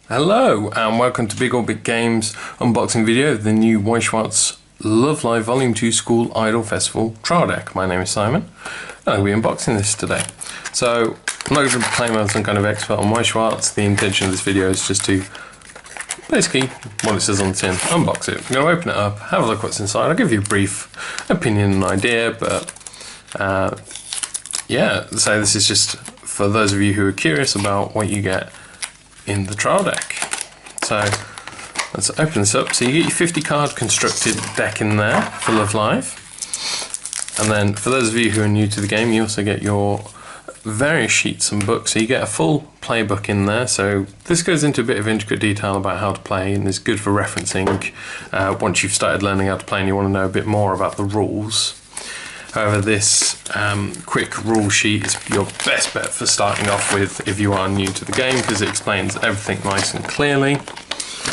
Hello and welcome to Big or Big Games unboxing video of the new Weiss Schwarz Love Live Volume 2 School Idol Festival trial deck. My name is Simon and I'll be unboxing this today. So I'm not going to claim I'm some kind of expert on Weiss Schwarz. The intention of this video is just to basically, what it says on the tin, unbox it. I'm going to open it up, have a look what's inside. I'll give you a brief opinion and idea, but yeah, so this is just for those of you who are curious about what you get in the trial deck. So let's open this up. So you get your 50 card constructed deck in there for Love Live, and then for those of you who are new to the game, you also get your various sheets and books. So you get a full playbook in there. So this goes into a bit of intricate detail about how to play and is good for referencing once you've started learning how to play and you want to know a bit more about the rules. However, this quick rule sheet is your best bet for starting off with if you are new to the game, because it explains everything nice and clearly,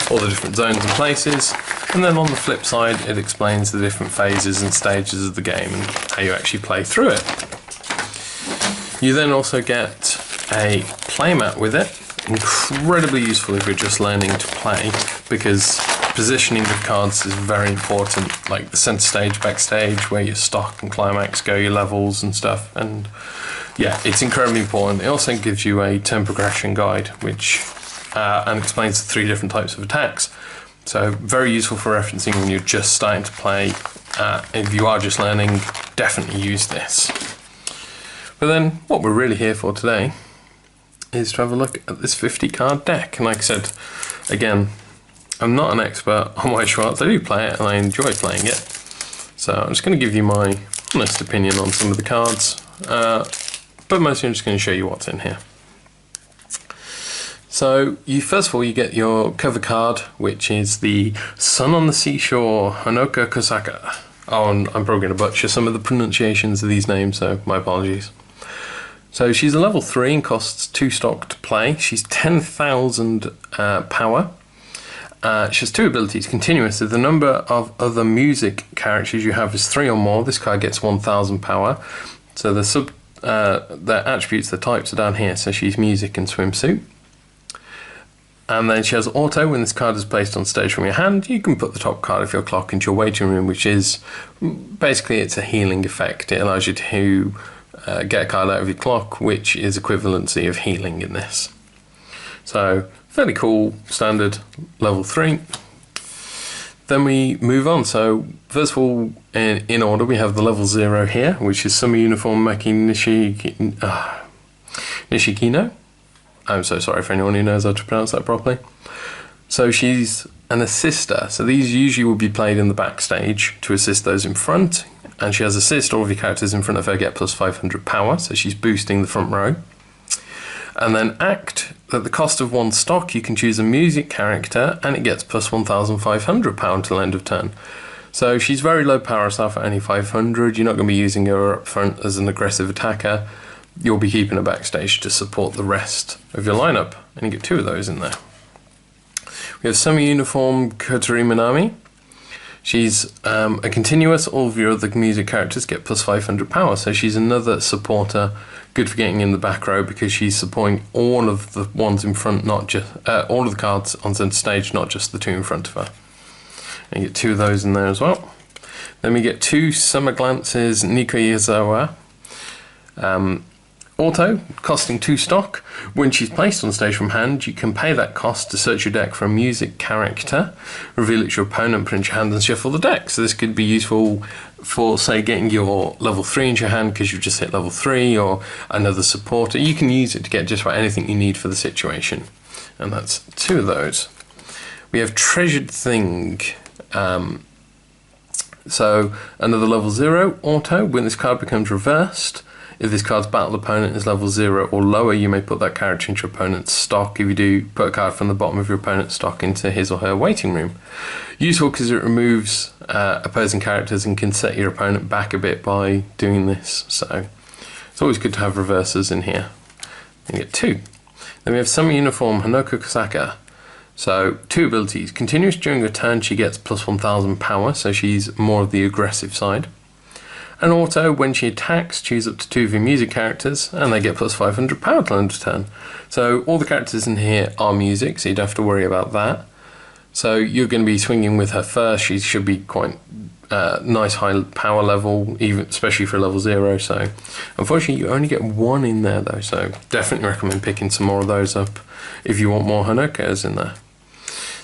all the different zones and places, and then on the flip side it explains the different phases and stages of the game and how you actually play through it. You then also get a playmat with it, incredibly useful if you're just learning to play, because positioning the cards is very important, like the center stage, backstage, where your stock and climax go, your levels and stuff, and yeah, it's incredibly important. It also gives you a turn progression guide, which and explains the 3 different types of attacks, so very useful for referencing when you're just starting to play. If you are just learning, definitely use this. But then what we're really here for today is to have a look at this 50 card deck, and like I said, again, I'm not an expert on Weiss Schwarz. I do play it and I enjoy playing it. So I'm just going to give you my honest opinion on some of the cards, but mostly I'm just going to show you what's in here. So first of all you get your cover card, which is the Sun on the Seashore, Honoka Kosaka. Oh, and I'm probably going to butcher some of the pronunciations of these names, so my apologies. So she's a level 3 and costs 2 stock to play. She's 10,000 power. She has 2 abilities, continuous. If the number of other music characters you have is 3 or more, this card gets 1,000 power. So the attributes, the types are down here. So she's music and swimsuit. And then she has auto. When this card is placed on stage from your hand, you can put the top card of your clock into your waiting room, which is basically, it's a healing effect. It allows you to get a card out of your clock, which is equivalency of healing in this. So fairly cool, standard level 3. Then we move on. So first of all, in order, we have the level 0 here, which is Summer Uniform Meki Nishikino. I'm so sorry for anyone who knows how to pronounce that properly. So she's an assister. So these usually will be played in the backstage to assist those in front. And she has assist. All of your characters in front of her get plus 500 power. So she's boosting the front row. And then act. At the cost of 1 stock, you can choose a music character and it gets plus 1,500 power until end of turn. So she's very low power herself at only 500. You're not going to be using her up front as an aggressive attacker. You'll be keeping her backstage to support the rest of your lineup, and you get 2 of those in there. We have Summer Uniform Kotori Minami. She's a continuous. All of your other music characters get plus 500 power, so she's another supporter, good for getting in the back row because she's supporting all of the ones in front, not just all of the cards on center stage, not just the 2 in front of her. And you get 2 of those in there as well. Then we get 2 Summer Glances Nikoyazawa. Auto, costing 2 stock. When she's placed on stage from hand, you can pay that cost to search your deck for a music character, reveal it to your opponent, put it in your hand and shuffle the deck. So this could be useful for, say, getting your level 3 into your hand because you've just hit level 3, or another supporter. You can use it to get just about anything you need for the situation. And that's 2 of those. We have Treasured Thing. So another level 0, auto. When this card becomes reversed, if this card's battle opponent is level 0 or lower, you may put that character into your opponent's stock. If you do, put a card from the bottom of your opponent's stock into his or her waiting room. Useful because it removes opposing characters and can set your opponent back a bit by doing this. So it's always good to have reversers in here. You get 2. Then we have Summer Uniform Honoka Kosaka. So 2 abilities. Continuous during a turn, she gets plus 1,000 power, so she's more of the aggressive side. And auto, when she attacks, choose up to 2 of your music characters, and they get plus 500 power till end of turn. So all the characters in here are music, so you don't have to worry about that. So you're going to be swinging with her first. She should be quite nice high power level, even especially for level 0. So unfortunately, you only get 1 in there though. So definitely recommend picking some more of those up if you want more Hanokos in there.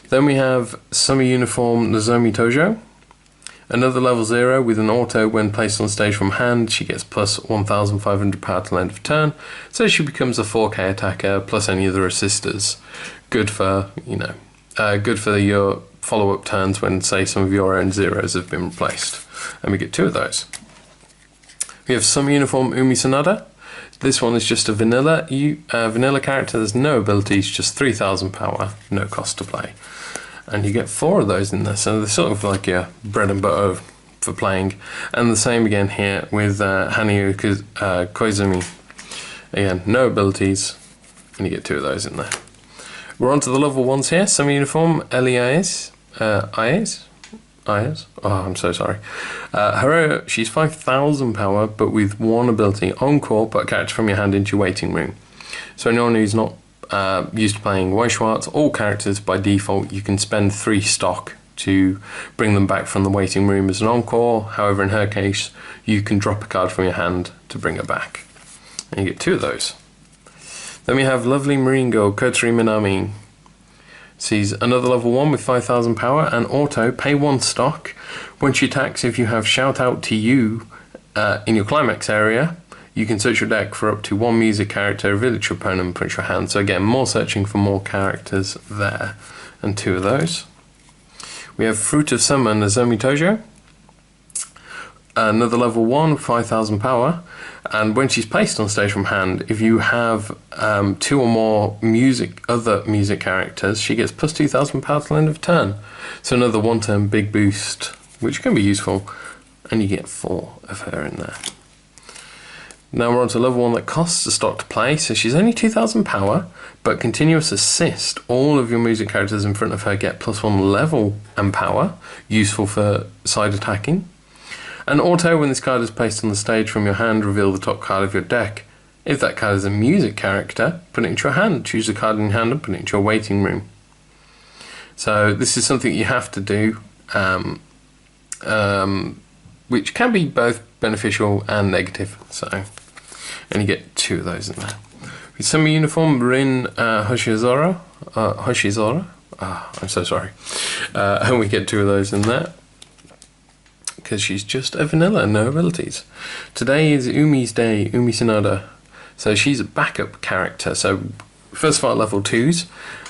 Then we have Summer Uniform Nozomi Tojo. Another level 0 with an auto when placed on stage from hand. She gets plus 1,500 power till end of turn. So she becomes a 4k attacker plus any other assisters. Good for, good for your follow-up turns when, say, some of your own zeros have been replaced. And we get 2 of those. We have Summer Uniform Umi Sanada. This one is just a vanilla character. There's no abilities, just 3,000 power, no cost to play. And you get 4 of those in there, so they're sort of like your bread and butter for playing. And the same again here with Hanyu Koizumi. Again, no abilities, and you get 2 of those in there. We're on to the level 1s here. Summer Uniform Elias. Oh, I'm so sorry. Her, she's 5,000 power, but with 1 ability. Encore, put a character from your hand into your waiting room. So anyone who's not used to playing Weiss Schwarz, all characters by default, you can spend 3 stock to bring them back from the waiting room as an encore. However, in her case, you can drop a card from your hand to bring her back. And you get 2 of those. Then we have Lovely Marine Girl, Kotori Minami. She's another level 1 with 5,000 power and auto, pay 1 stock. When she attacks, if you have Shout Out to You in your climax area, you can search your deck for up to 1 music character, reveal it to your opponent, and put it in your hand. So again, more searching for more characters there, and 2 of those. We have Fruit of Summer, Nozomi Tojo. Another level 1 with 5,000 power, and when she's placed on stage from hand, if you have 2 or more other music characters, she gets plus 2,000 power till end of turn. So another 1-turn big boost, which can be useful, and you get 4 of her in there. Now we're on to level 1 that costs a stock to play, so she's only 2,000 power, but continuous assist. All of your music characters in front of her get plus 1 level and power, useful for side attacking. And auto, when this card is placed on the stage from your hand, reveal the top card of your deck. If that card is a music character, put it into your hand. Choose the card in your hand and put it into your waiting room. So this is something you have to do, which can be both beneficial and negative. So, and you get 2 of those in there. With Summer Uniform, Rin Hoshizora. I'm so sorry. And we get 2 of those in there, because she's just a vanilla, no abilities. Today is Umi's day, Umi Sanada. So she's a backup character. So first of all, level 2s,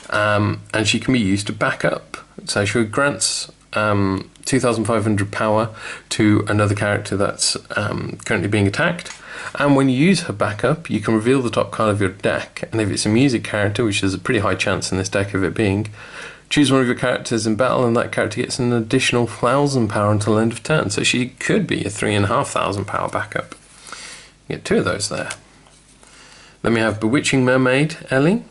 and she can be used to back up. So she grants 2,500 power to another character that's currently being attacked. And when you use her backup, you can reveal the top card of your deck. And if it's a music character, which there's a pretty high chance in this deck of it being, choose one of your characters in battle, and that character gets an additional 1,000 power until end of turn. So she could be a 3,500 power backup. You get 2 of those there. Then we have Bewitching Mermaid Ellie.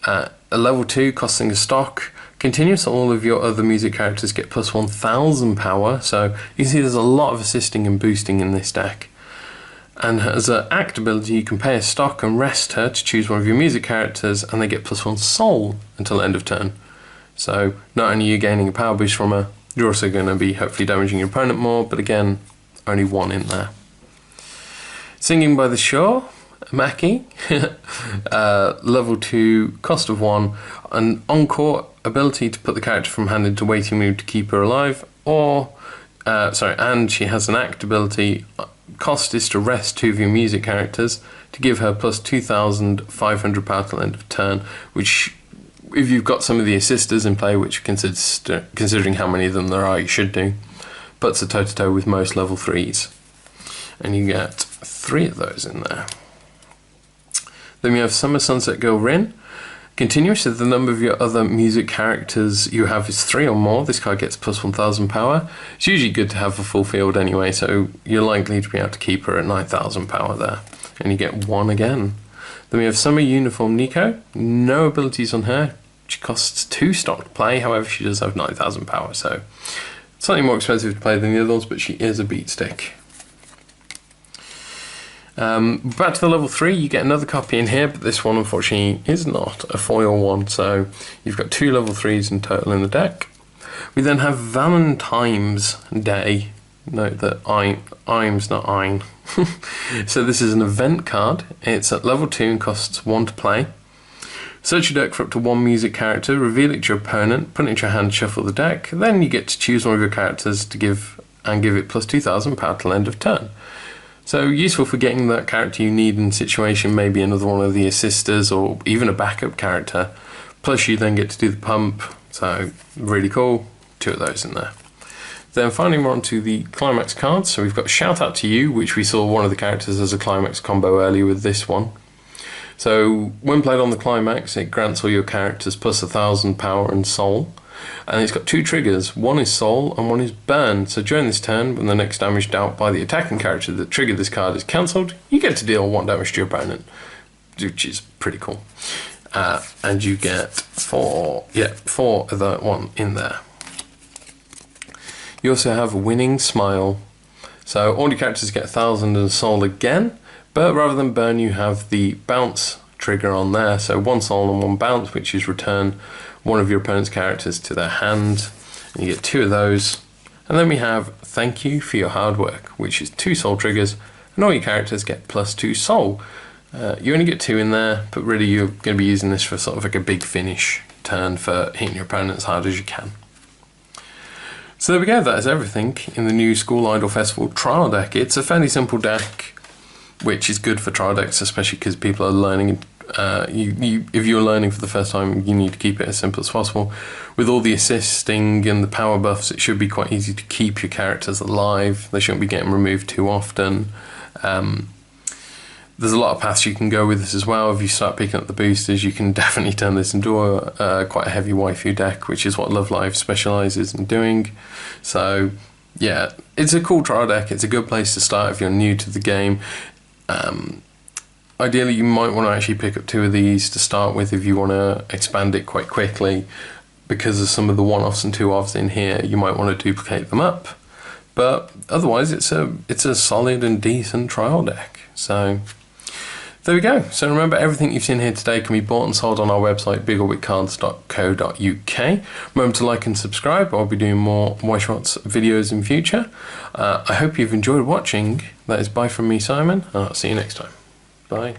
A level 2 costing a stock. Continuous, all of your other music characters get plus 1,000 power. So you can see there's a lot of assisting and boosting in this deck. And as an act ability, you can pay a stock and rest her to choose one of your music characters, and they get plus 1 soul until end of turn. So not only are you gaining a power boost from her, you're also going to be hopefully damaging your opponent more, but again, only 1 in there. Singing by the Shore, Maki, level 2, cost of 1, an encore ability to put the character from hand into waiting room to keep her alive, or, and she has an act ability, cost is to rest 2 of your music characters to give her plus 2,500 power till end of turn, which, if you've got some of the assisters in play, which considering how many of them there are, you should do, puts a toe-to-toe with most level 3s. And you get 3 of those in there. Then we have Summer Sunset Girl Rin. Continuous, if the number of your other music characters you have is 3 or more, this card gets plus 1,000 power. It's usually good to have a full field anyway, so you're likely to be able to keep her at 9,000 power there. And you get 1 again. Then we have Summer Uniform Nico. No abilities on her. She costs 2 stock to play, however she does have 9,000 power, so slightly more expensive to play than the other ones, but she is a beat stick. Back to the level 3, you get another copy in here, but this one unfortunately is not a foil one, so you've got 2 level 3s in total in the deck. We then have Valentine's Day. Note that I'm's not ein. So this is an event card. It's at level 2 and costs 1 to play. Search your deck for up to 1 music character, reveal it to your opponent, put it into your hand, shuffle the deck, then you get to choose one of your characters to give it plus 2,000 power till end of turn. So useful for getting that character you need in situation, maybe another one of the assisters or even a backup character. Plus you then get to do the pump, so really cool, 2 of those in there. Then finally we're on to the climax cards. So we've got Shout Out to You, which we saw one of the characters as a climax combo earlier with this one. So when played on the climax, it grants all your characters plus 1,000 power and soul. And it's got 2 triggers, one is soul and one is burn. So during this turn, when the next damage dealt by the attacking character that triggered this card is cancelled, you get to deal 1 damage to your opponent, which is pretty cool. And you get 4 of that one in there. You also have Winning Smile. So all your characters get 1,000 and soul again, but rather than burn you have the bounce trigger on there. So 1 soul and 1 bounce, which is return one of your opponent's characters to their hand. And you get 2 of those. And then we have Thank You for Your Hard Work, which is 2 soul triggers, and all your characters get plus 2 soul. You only get 2 in there, but really you're going to be using this for sort of like a big finish turn for hitting your opponent as hard as you can. So there we go, that is everything in the new School Idol Festival trial deck. It's a fairly simple deck, which is good for trial decks, especially because people are learning. If you're learning for the first time, you need to keep it as simple as possible. With all the assisting and the power buffs, it should be quite easy to keep your characters alive. They shouldn't be getting removed too often. There's a lot of paths you can go with this as well. If you start picking up the boosters, you can definitely turn this into a quite a heavy waifu deck, which is what Love Live specialises in doing. So yeah, it's a cool trial deck. It's a good place to start if you're new to the game. Ideally, you might want to actually pick up 2 of these to start with if you want to expand it quite quickly. Because of some of the one-offs and 2-offs in here, you might want to duplicate them up. But otherwise, it's a solid and decent trial deck. So there we go. So remember, everything you've seen here today can be bought and sold on our website, bigorbitcards.co.uk. Remember to like and subscribe. I'll be doing more Weiss Schwarz videos in future. I hope you've enjoyed watching. That is bye from me, Simon, and I'll see you next time. Bye.